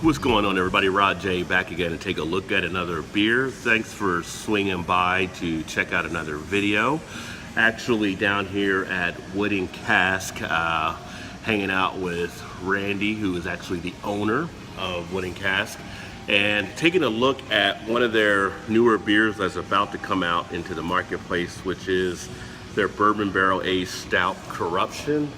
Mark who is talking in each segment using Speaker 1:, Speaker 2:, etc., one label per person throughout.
Speaker 1: What's going on, everybody? Rod J back again to take a look at another beer. Thanks for swinging by to check out another video. Actually down here at Wood & Cask, hanging out with Randy, who is actually the owner of Wood & Cask, and taking a look at one of their newer beers that's about to come out into the marketplace, which is their bourbon barrel aged stout Corruption.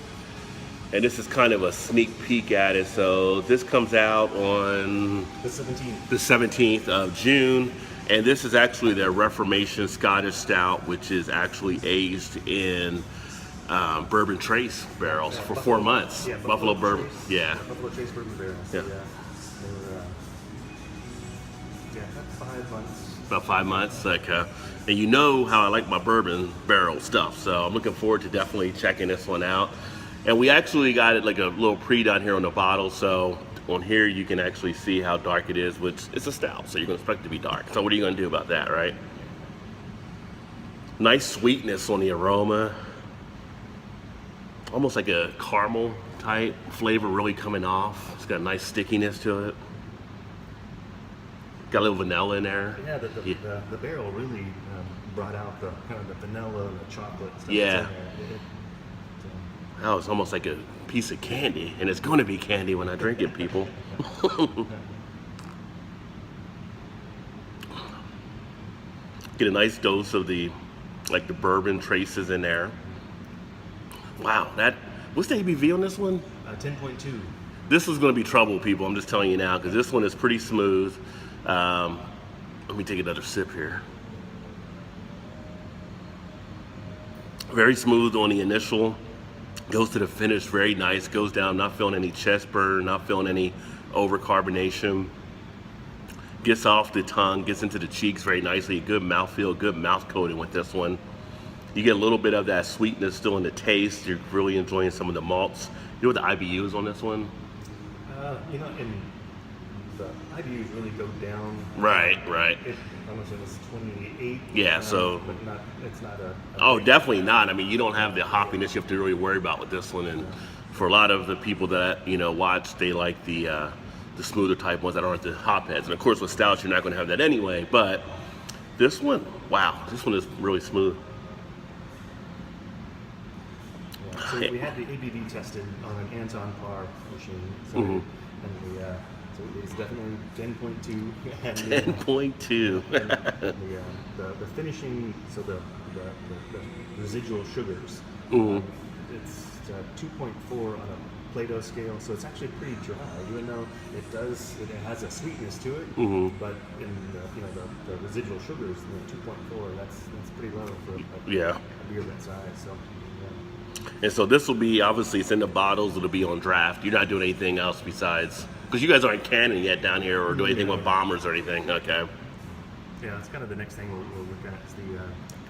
Speaker 1: And this is kind of a sneak peek at it. So this comes out on the 17th of June. And this is actually their Reformation Scottish Stout, which is actually aged in bourbon trace barrels for 4 months.
Speaker 2: Yeah,
Speaker 1: Buffalo bourbon. Yeah.
Speaker 2: Buffalo Trace bourbon barrels.
Speaker 1: Yeah.
Speaker 2: They were, about 5 months.
Speaker 1: About 5 months. And you know how I like my bourbon barrel stuff. So I'm looking forward to definitely checking this one out. And we actually got it like a little pre down here on the bottle, so on here you can actually see how dark it is, which it's a stout, so you're gonna expect it to be dark. So what are you gonna do about that, right? Nice sweetness on the aroma. Almost like a caramel type flavor really coming off. It's got a nice stickiness to it. Got a little vanilla in there.
Speaker 2: Yeah, the barrel really brought out the kind of the vanilla and the chocolate stuff.
Speaker 1: Yeah. Oh, it's almost like a piece of candy, and it's going to be candy when I drink it, people. Get a nice dose of the bourbon traces in there. Wow, what's the ABV on this one?
Speaker 2: 10.2.
Speaker 1: This is going to be trouble, people. I'm just telling you now, because this one is pretty smooth. Let me take another sip here. Very smooth on the initial. Goes to the finish very nice, goes down, not feeling any chest burn, not feeling any overcarbonation. Gets off the tongue, gets into the cheeks very nicely. Good mouthfeel, good mouth coating with this one. You get a little bit of that sweetness still in the taste. You're really enjoying some of the malts. You know what the IBU is on this one?
Speaker 2: And the IBUs really go down.
Speaker 1: Right.
Speaker 2: How much it was 28.
Speaker 1: Yeah, so
Speaker 2: but it's not a
Speaker 1: oh, definitely not. I mean, you don't have the hoppiness you have to really worry about with this one. And for a lot of the people that watch, they like the smoother type ones that aren't the hop heads. And of course, with stouts, you're not going to have that anyway. But this one, wow, this one is really smooth.
Speaker 2: Yeah, so we had the ABV tested on an Anton Par machine. So so it's definitely 10.2.
Speaker 1: 10.2.
Speaker 2: The finishing, so the residual sugars, it's 2.4 on a Plato scale, so it's actually pretty dry. Even though it has a sweetness to it, but in the residual sugars, 2.4, that's pretty low for a beer that size. So.
Speaker 1: And so this will be, obviously it's in the bottles, it'll be on draft. You're not doing anything else besides, because you guys aren't canning yet down here or doing anything with bombers or anything, okay.
Speaker 2: Yeah, that's kind of the next thing we'll look at is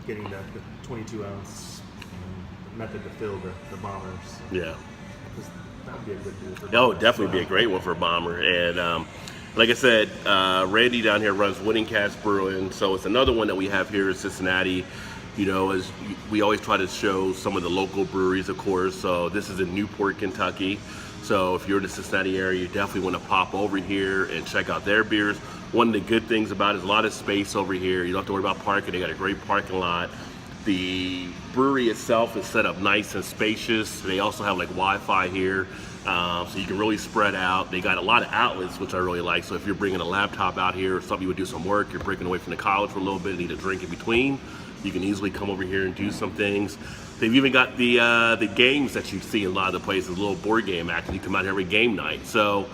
Speaker 2: getting the 22 ounce method to fill the bombers.
Speaker 1: Yeah.
Speaker 2: That would be a good deal for
Speaker 1: that would definitely be a great one for a bomber. And like I said, Randy down here runs Wood & Cask Brewing, so it's another one that we have here in Cincinnati. As we always try to show some of the local breweries, of course. So this is in Newport, Kentucky. So if you're in the Cincinnati area, you definitely want to pop over here and check out their beers. One of the good things about it is a lot of space over here. You don't have to worry about parking. They got a great parking lot. The brewery itself is set up nice and spacious. They also have like Wi-Fi here, so you can really spread out. They got a lot of outlets, which I really like. So if you're bringing a laptop out here or something, you would do some work, you're breaking away from the college for a little bit, need a drink in between, you can easily come over here and do some things. They've even got the games that you see in a lot of the places, little board game action. You come out here every game night. So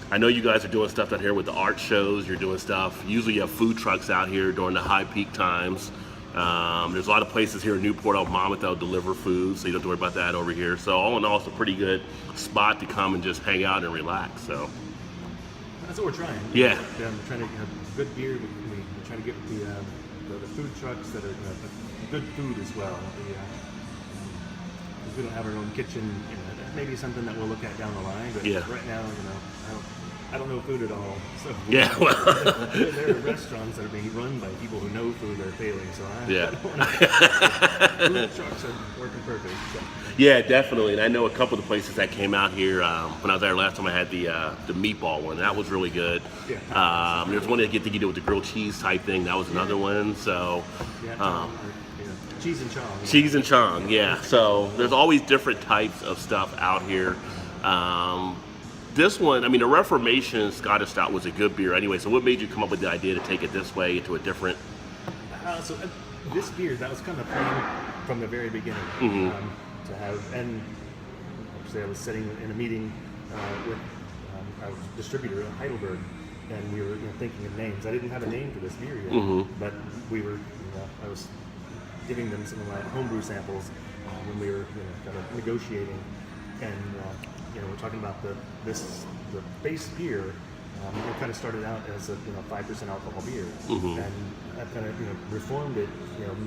Speaker 1: I know you guys are doing stuff down here with the art shows. You're doing stuff. Usually you have food trucks out here during the high peak times. There's a lot of places here in Newport on Monmouth that'll deliver food, so you don't have to worry about that over here. So all in all, it's a pretty good spot to come and just hang out and relax. So
Speaker 2: that's what we're trying.
Speaker 1: Yeah.
Speaker 2: We're trying to have good beer. We're trying to get the food trucks that are good food as well. We don't have our own kitchen. That may be something that we'll look at down the line. But right now, I don't know food at all. So
Speaker 1: Yeah, well.
Speaker 2: there are restaurants that are being run by people who know food are failing. So
Speaker 1: Yeah.
Speaker 2: food trucks are working perfect. So.
Speaker 1: Yeah, definitely. And I know a couple of the places that came out here when I was there last time. I had the meatball one. That was really good.
Speaker 2: Yeah.
Speaker 1: There's one that get to do with the grilled cheese type thing. That was another one. So.
Speaker 2: Cheese and chong.
Speaker 1: Cheese and chong, yeah. So there's always different types of stuff out here. This one, I mean, the Reformation Scottish Stout was a good beer anyway. So what made you come up with the idea to take it this way into a different?
Speaker 2: This beer, that was kind of planned from the very beginning. To have, and actually I was sitting in a meeting with our distributor in Heidelberg, and we were thinking of names. I didn't have a name for this beer yet, but we were, I was giving them some of my homebrew samples when we were kind of negotiating, and we're talking about the base beer. It kind of started out as a 5% alcohol beer, and I've kind of reformed it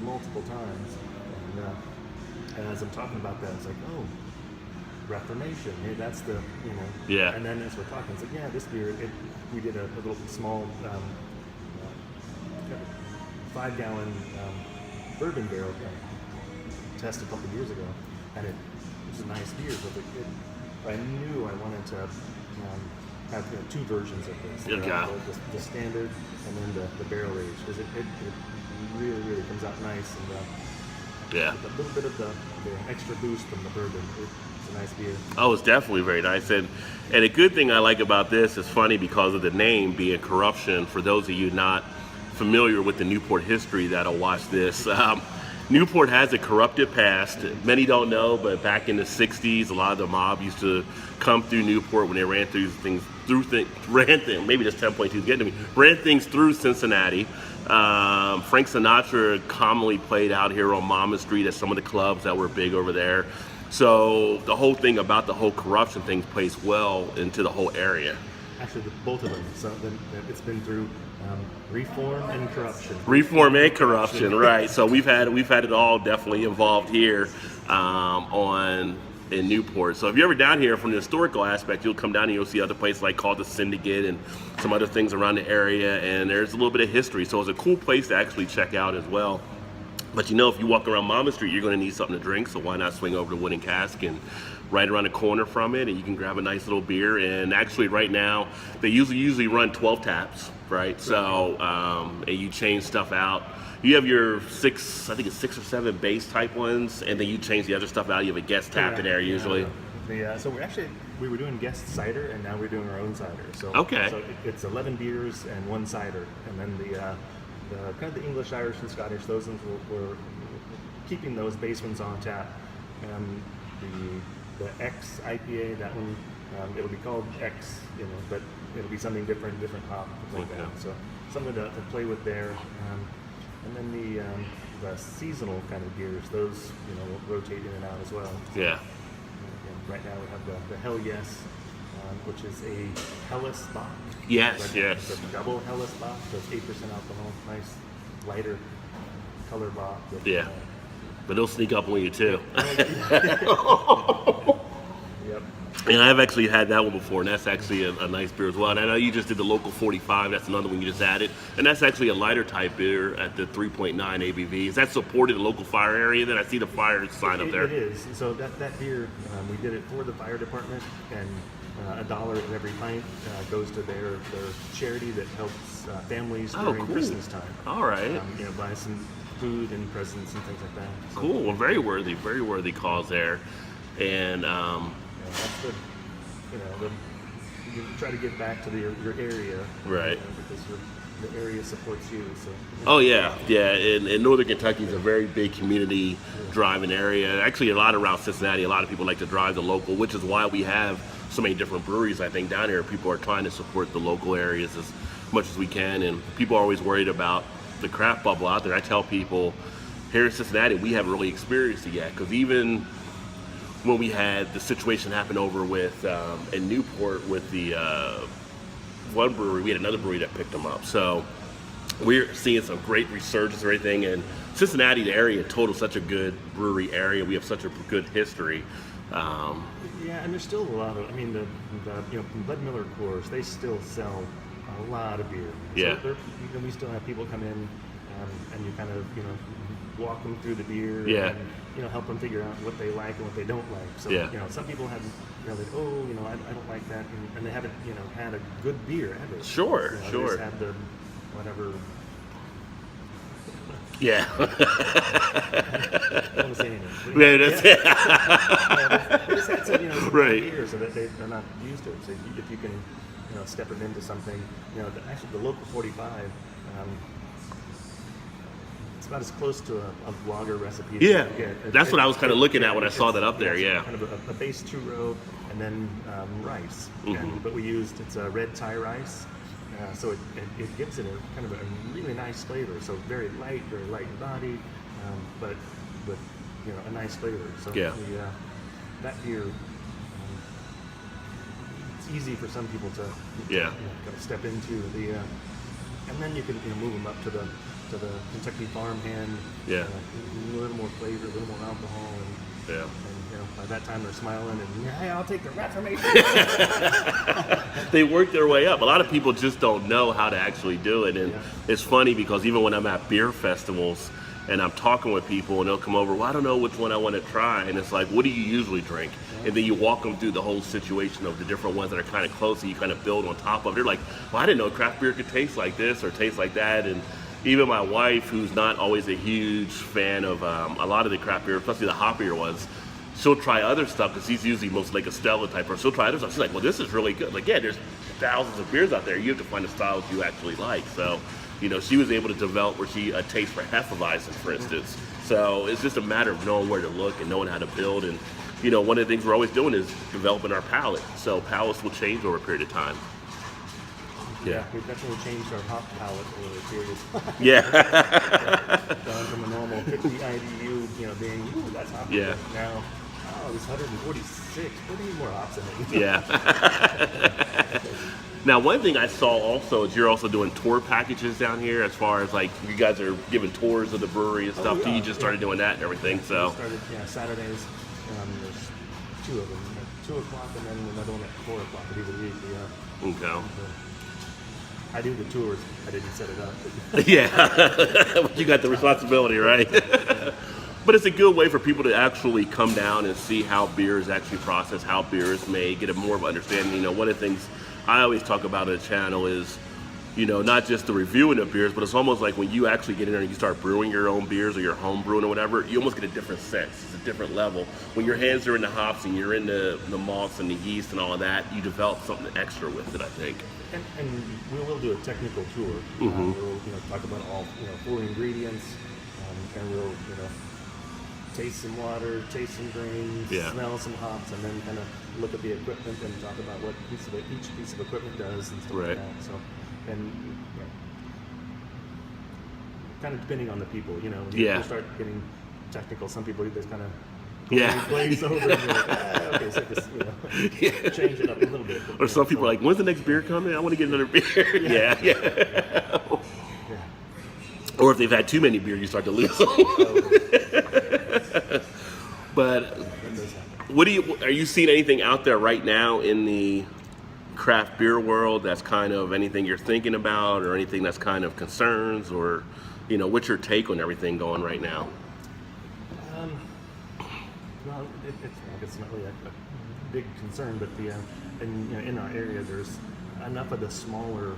Speaker 2: multiple times. And as I'm talking about that, it's like, oh, Reformation. Hey, that's the
Speaker 1: Yeah.
Speaker 2: And then as we're talking, it's like, yeah, this beer. We did a little small 5-gallon bourbon barrel test a couple years ago, and it was a nice beer, but I knew I wanted to have 2 versions of this.
Speaker 1: Okay.
Speaker 2: The standard and then the barrel aged, because it really comes out nice, and
Speaker 1: Yeah.
Speaker 2: with a little bit of the extra boost from the bourbon. It's a nice beer.
Speaker 1: Oh, it's definitely very nice. And a good thing I like about this is funny because of the name being Corruption. For those of you not familiar with the Newport history that'll watch this, Newport has a corrupted past. Many don't know, but back in the 60s, a lot of the mob used to come through Newport when they ran maybe this 10.2 is getting to me, ran things through Cincinnati. Frank Sinatra commonly played out here on Mama Street at some of the clubs that were big over there. So the whole thing about the whole corruption thing plays well into the whole area.
Speaker 2: Actually, both of them. So it's been through reform and corruption.
Speaker 1: Reform and corruption, right? So we've had it all definitely involved here in Newport. So if you're ever down here from the historical aspect, you'll come down and you'll see other places like called the Syndicate and some other things around the area, and there's a little bit of history. So it's a cool place to actually check out as well. But if you walk around Mama Street, you're going to need something to drink, so why not swing over to Wooden Cask and right around the corner from it, and you can grab a nice little beer. And actually right now, they usually run 12 taps, right? So, and you change stuff out. You have your 6 or 7 base type ones, and then you change the other stuff out. You have a guest tap in there usually.
Speaker 2: So we were doing guest cider, and now we're doing our own cider. So
Speaker 1: okay.
Speaker 2: So it's 11 beers and 1 cider, and then the kind of the English, Irish, and Scottish. Those ones we're keeping those base ones on tap. The X IPA, that one, it'll be called X, but it'll be something different hop, like that. So something to play with there. And then the seasonal kind of beers, those will rotate in and out as well.
Speaker 1: Yeah.
Speaker 2: Right now we have the Hell Yes, which is a Helles Bock.
Speaker 1: Yes, yes.
Speaker 2: It's a double Helles Bock, so it's 8% alcohol, nice lighter color Bock.
Speaker 1: Yeah. But they'll sneak up on you too.
Speaker 2: Yep.
Speaker 1: And I've actually had that one before, and that's actually a nice beer as well. And I know you just did the local 45. That's another one you just added, and that's actually a lighter type beer at the 3.9 ABV. Is that supported the local fire area? Then I see the fire sign up there.
Speaker 2: It is. So that beer, we did it for the fire department, and $1 in every pint goes to their charity that helps families during
Speaker 1: cool.
Speaker 2: Christmas time.
Speaker 1: All right.
Speaker 2: Buy some food and presents and things like that. So,
Speaker 1: Cool. Well, very worthy cause there, and.
Speaker 2: That's you try to get back to your area,
Speaker 1: right?
Speaker 2: Because the area supports you. So.
Speaker 1: Oh yeah. And Northern Kentucky is a very big community driving area. Actually, a lot around Cincinnati, a lot of people like to drive the local, which is why we have so many different breweries. I think down here, people are trying to support the local areas as much as we can, and people are always worried about the craft bubble out there. I tell people here in Cincinnati, we haven't really experienced it yet, because even when we had the situation happen over with in Newport with the one brewery, we had another brewery that picked them up. So we're seeing some great resurgence and everything. And Cincinnati, the area in total, such a good brewery area. We have such a good history.
Speaker 2: Yeah, and there's still a lot of. I mean, the Bud Miller Coors, they still sell a lot of beer.
Speaker 1: Yeah.
Speaker 2: So we still have people come in, and you kind of walk them through the beer.
Speaker 1: Yeah.
Speaker 2: And, help them figure out what they like and what they don't like. So
Speaker 1: Yeah.
Speaker 2: Some people have I don't like that, and they haven't had a good beer ever.
Speaker 1: Sure,
Speaker 2: They
Speaker 1: sure.
Speaker 2: just had the whatever.
Speaker 1: Yeah.
Speaker 2: I don't want to say anything.
Speaker 1: Yeah, that's it.
Speaker 2: They just had some
Speaker 1: Right.
Speaker 2: beer, so that they're not used to it. So if you can, step them into something, actually the local 45, it's about as close to a lager recipe as
Speaker 1: Yeah,
Speaker 2: you can get.
Speaker 1: that's what I was kind of looking at when I saw that up there.
Speaker 2: It's
Speaker 1: Yeah.
Speaker 2: kind of a base two-row and then rice.
Speaker 1: Mhm.
Speaker 2: But it's a red Thai rice. So it gives it a kind of a really nice flavor. So very light in body, but with a nice flavor. So
Speaker 1: Yeah.
Speaker 2: that beer, it's easy for some people to
Speaker 1: Yeah.
Speaker 2: kind of step into the, and then you can move them up to the Kentucky farmhand.
Speaker 1: Yeah.
Speaker 2: A little more flavor, a little more alcohol, and
Speaker 1: Yeah.
Speaker 2: by that time they're smiling and hey, I'll take the Reformation.
Speaker 1: They work their way up. A lot of people just don't know how to actually do it, and
Speaker 2: Yeah.
Speaker 1: it's funny because even when I'm at beer festivals and I'm talking with people and they'll come over, well, I don't know which one I want to try, and it's like, what do you usually drink? And then you walk them through the whole situation of the different ones that are kind of close, and you kind of build on top of it. They're like, well, I didn't know craft beer could taste like this or taste like that. And even my wife, who's not always a huge fan of a lot of the craft beer, especially the hoppier ones, she'll try other stuff because she's usually most like a Stella type person. She'll try other stuff. She's like, well, this is really good. Like, yeah, there's thousands of beers out there. You have to find the styles you actually like. So, she was able to develop where she a taste for Hefeweizen, for instance. So it's just a matter of knowing where to look and knowing how to build. And, one of the things we're always doing is developing our palate. So palates will change over a period of time.
Speaker 2: Yeah, we've definitely changed our hop palette over a period of time.
Speaker 1: Yeah.
Speaker 2: Gone from a normal 50 IBU, being, ooh, that's hop.
Speaker 1: Yeah.
Speaker 2: Now, it's 146. Put any more hops in it.
Speaker 1: Yeah. Now, one thing I saw also is you're also doing tour packages down here, as far as like you guys are giving tours of the brewery and stuff.
Speaker 2: Yeah,
Speaker 1: You just started doing that and everything. So.
Speaker 2: We started, Saturdays. There's two of them. At 2 o'clock and then another one at 4 o'clock. I do the week.
Speaker 1: Okay.
Speaker 2: I do the tours. I didn't set it up.
Speaker 1: Yeah, you got the responsibility, right? But it's a good way for people to actually come down and see how beer is actually processed, how beer is made, get a more of an understanding. One of the things I always talk about on the channel is, not just the reviewing of beers, but it's almost like when you actually get in there and you start brewing your own beers or your home brewing or whatever, you almost get a different sense. It's a different level. When your hands are in the hops and you're in the malts and the yeast and all of that, you develop something extra with it, I think.
Speaker 2: And we will do a technical tour.
Speaker 1: Mm-hmm.
Speaker 2: We'll talk about all 4 ingredients, and we'll taste some water, taste some grains,
Speaker 1: Yeah.
Speaker 2: smell some hops, and then kind of look at the equipment and talk about what each piece of equipment does and stuff
Speaker 1: Right.
Speaker 2: like that. So, and kind of depending on the people, when
Speaker 1: Yeah.
Speaker 2: you start getting technical, some people just kind of
Speaker 1: Yeah.
Speaker 2: glaze over and you're like, okay, so just
Speaker 1: Yeah.
Speaker 2: change it up a little bit.
Speaker 1: Or some people are like, when's the next beer coming? I want to get another beer. Yeah.
Speaker 2: Yeah.
Speaker 1: Or if they've had too many beers, you start to lose them. But
Speaker 2: That does happen.
Speaker 1: are you seeing anything out there right now in the craft beer world that's kind of anything you're thinking about, or anything that's kind of concerns, or what's your take on everything going right now?
Speaker 2: Well, it's not really a big concern, but in our area, there's enough of the smaller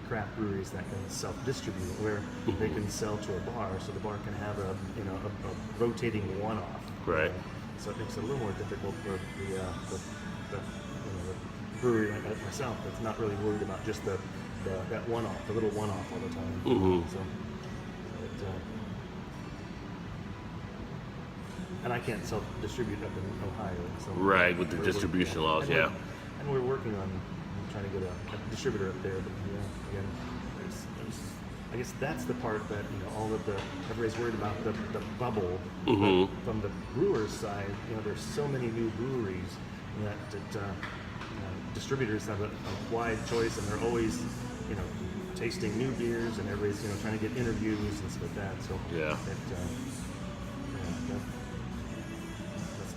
Speaker 2: craft breweries that can self-distribute, where they can sell to a bar, so the bar can have a rotating one-off.
Speaker 1: Right.
Speaker 2: So it makes it a little more difficult for the brewery like myself that's not really worried about just that one-off, the little one-off all the time.
Speaker 1: Mhm.
Speaker 2: And I can't self-distribute up in Ohio. So
Speaker 1: Right, with the
Speaker 2: we're
Speaker 1: distribution laws,
Speaker 2: and
Speaker 1: yeah.
Speaker 2: And we're working on trying to get a distributor up there. But again, I guess that's the part that all of everybody's worried about the bubble.
Speaker 1: Mhm.
Speaker 2: But from the brewer's side, there's so many new breweries that distributors have a wide choice, and they're always tasting new beers, and everybody's trying to get interviews and stuff like that. So
Speaker 1: Yeah.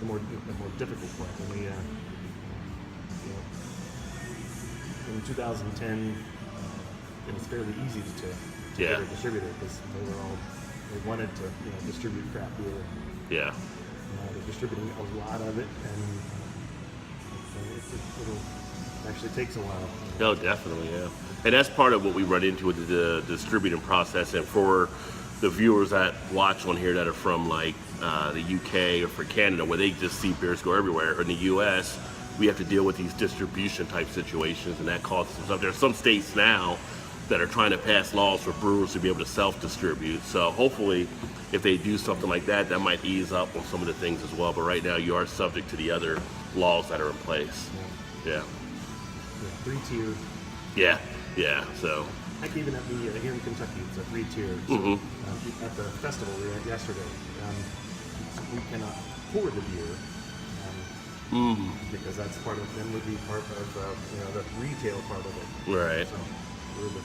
Speaker 2: the more difficult part. When we, in 2010, it was fairly easy to get a distributor because they wanted to distribute craft beer.
Speaker 1: Yeah.
Speaker 2: They're distributing a lot of it, and it actually takes a while.
Speaker 1: No, definitely, yeah. And that's part of what we run into with the distributing process. And for the viewers that watch on here that are from like the UK or for Canada, where they just see beers go everywhere, or in the US, we have to deal with these distribution type situations, and that causes some stuff. There are some states now that are trying to pass laws for brewers to be able to self-distribute. So hopefully, if they do something like that, that might ease up on some of the things as well. But right now, you are subject to the other laws that are in place. Yeah.
Speaker 2: Three-tier.
Speaker 1: Yeah. So.
Speaker 2: Like even at here in Kentucky, it's a three-tier. So, at the festival we were at yesterday, we cannot pour the beer because that's part of them would be part of the retail part of it.
Speaker 1: Right.
Speaker 2: So we're the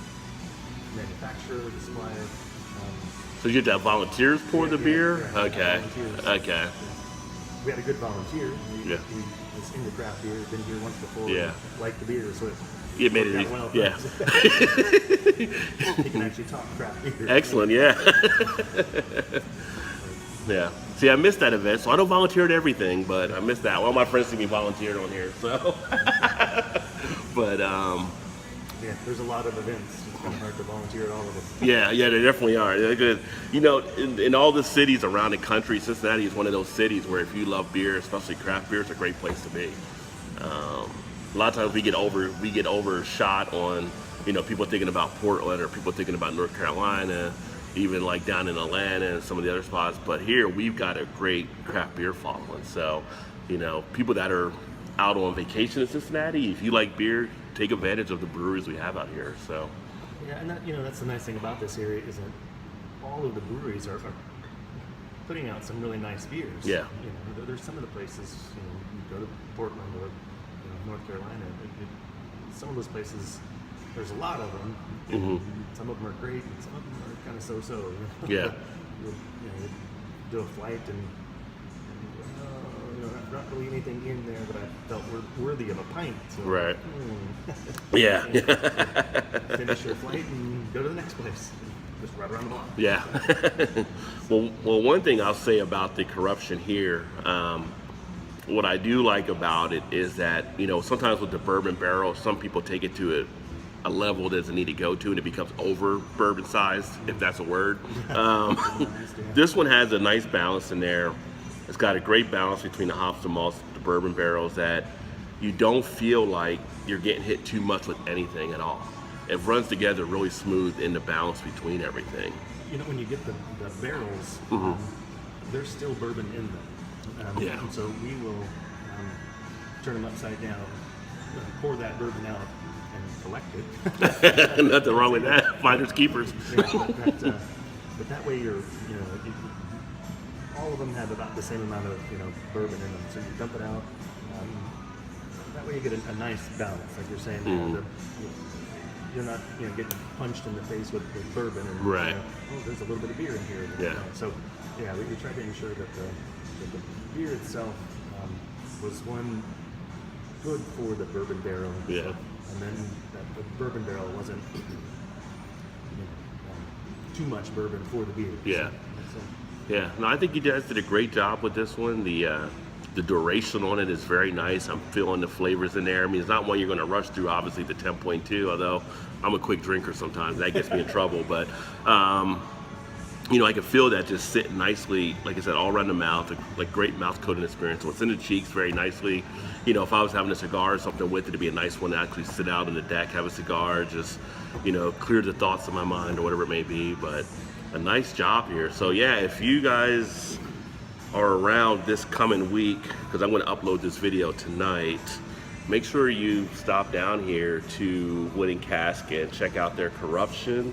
Speaker 2: manufacturer, the supplier.
Speaker 1: So you have to have volunteers pour the beer? Okay.
Speaker 2: Yeah. We had a good volunteer. He was into craft beer, been here once before. Liked the beer, so
Speaker 1: it made it easy.
Speaker 2: Well,
Speaker 1: yeah.
Speaker 2: He can actually talk craft beer.
Speaker 1: Excellent, yeah. Yeah. See, I missed that event, so I don't volunteer at everything, but I missed that. One of my friends see me volunteered on here, so. But
Speaker 2: yeah, there's a lot of events. It's kind of hard to volunteer at all of them.
Speaker 1: Yeah, they definitely are. They're good. In all the cities around the country, Cincinnati is one of those cities where if you love beer, especially craft beer, it's a great place to be. A lot of times we get overshot on, people thinking about Portland or people thinking about North Carolina, even like down in Atlanta and some of the other spots. But here we've got a great craft beer following. So, people that are out on vacation in Cincinnati, if you like beer, take advantage of the breweries we have out here. So.
Speaker 2: Yeah, and that's the nice thing about this area is that all of the breweries are putting out some really nice beers.
Speaker 1: Yeah.
Speaker 2: There's some of the places, you go to Portland or North Carolina, some of those places, there's a lot of them. Some of them are great, and some of them are kind of so-so.
Speaker 1: Yeah.
Speaker 2: You do a flight and not really anything in there that I felt were worthy of a pint. So,
Speaker 1: right. Yeah.
Speaker 2: Finish your flight and go to the next place. Just right around the block.
Speaker 1: Yeah. Well, one thing I'll say about the corruption here, what I do like about it is that, sometimes with the bourbon barrel, some people take it to a level that doesn't need to go to, and it becomes over bourbon sized, if that's a word. This one has a nice balance in there. It's got a great balance between the hops and malts, the bourbon barrels, that you don't feel like you're getting hit too much with anything at all. It runs together really smooth in the balance between everything.
Speaker 2: When you get the barrels, there's still bourbon in them. And so we will turn them upside down, pour that bourbon out, and collect it.
Speaker 1: Nothing wrong with that. Finders keepers.
Speaker 2: But that way all of them have about the same amount of bourbon in them. So you dump it out. That way you get a nice balance, like you're saying. You're not getting punched in the face with bourbon and
Speaker 1: right.
Speaker 2: There's a little bit of beer in here.
Speaker 1: Yeah.
Speaker 2: So we try to ensure that the beer itself was one good for the bourbon barrel.
Speaker 1: Yeah.
Speaker 2: And then that the bourbon barrel wasn't too much bourbon for the beer.
Speaker 1: Yeah. Yeah, no, I think you guys did a great job with this one. The duration on it is very nice. I'm feeling the flavors in there. I mean, it's not one you're going to rush through, obviously, the 10.2, although I'm a quick drinker sometimes. That gets me in trouble. But, I can feel that just sitting nicely, like I said, all around the mouth, like great mouth coating experience. So it's in the cheeks very nicely. If I was having a cigar or something with it, it'd be a nice one to actually sit out on the deck, have a cigar, just, clear the thoughts of my mind or whatever it may be. But a nice job here. So yeah, if you guys are around this coming week, because I'm going to upload this video tonight, make sure you stop down here to Winning Cask and check out their Corruption.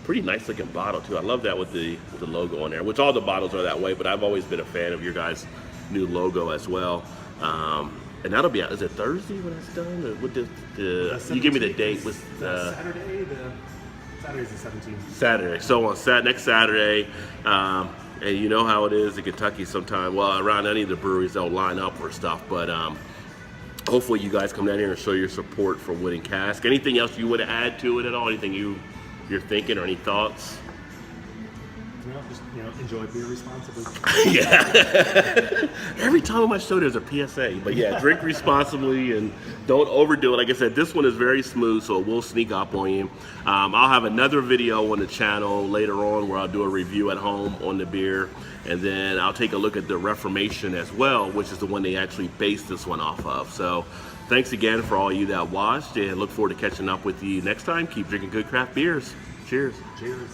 Speaker 1: Pretty nice looking bottle too. I love that with the logo on there, which all the bottles are that way, but I've always been a fan of your guys' new logo as well. And that'll be out, is it Thursday when it's done? Or what you give me the date with
Speaker 2: Saturday's the 17th.
Speaker 1: Saturday. So on next Saturday, And you know how it is in Kentucky sometimes. Well, around any of the breweries, they'll line up for stuff. But hopefully you guys come down here and show your support for Wood and Cask. Anything else you would add to it at all? Anything you're thinking or any thoughts?
Speaker 2: Just enjoy beer responsibly.
Speaker 1: Yeah. Every time on my show there's a PSA. But yeah, drink responsibly and don't overdo it. Like I said, this one is very smooth, so it will sneak up on you. I'll have another video on the channel later on where I'll do a review at home on the beer. And then I'll take a look at the Reformation as well, which is the one they actually based this one off of. So thanks again for all you that watched, and look forward to catching up with you next time. Keep drinking good craft beers. Cheers.
Speaker 2: Cheers.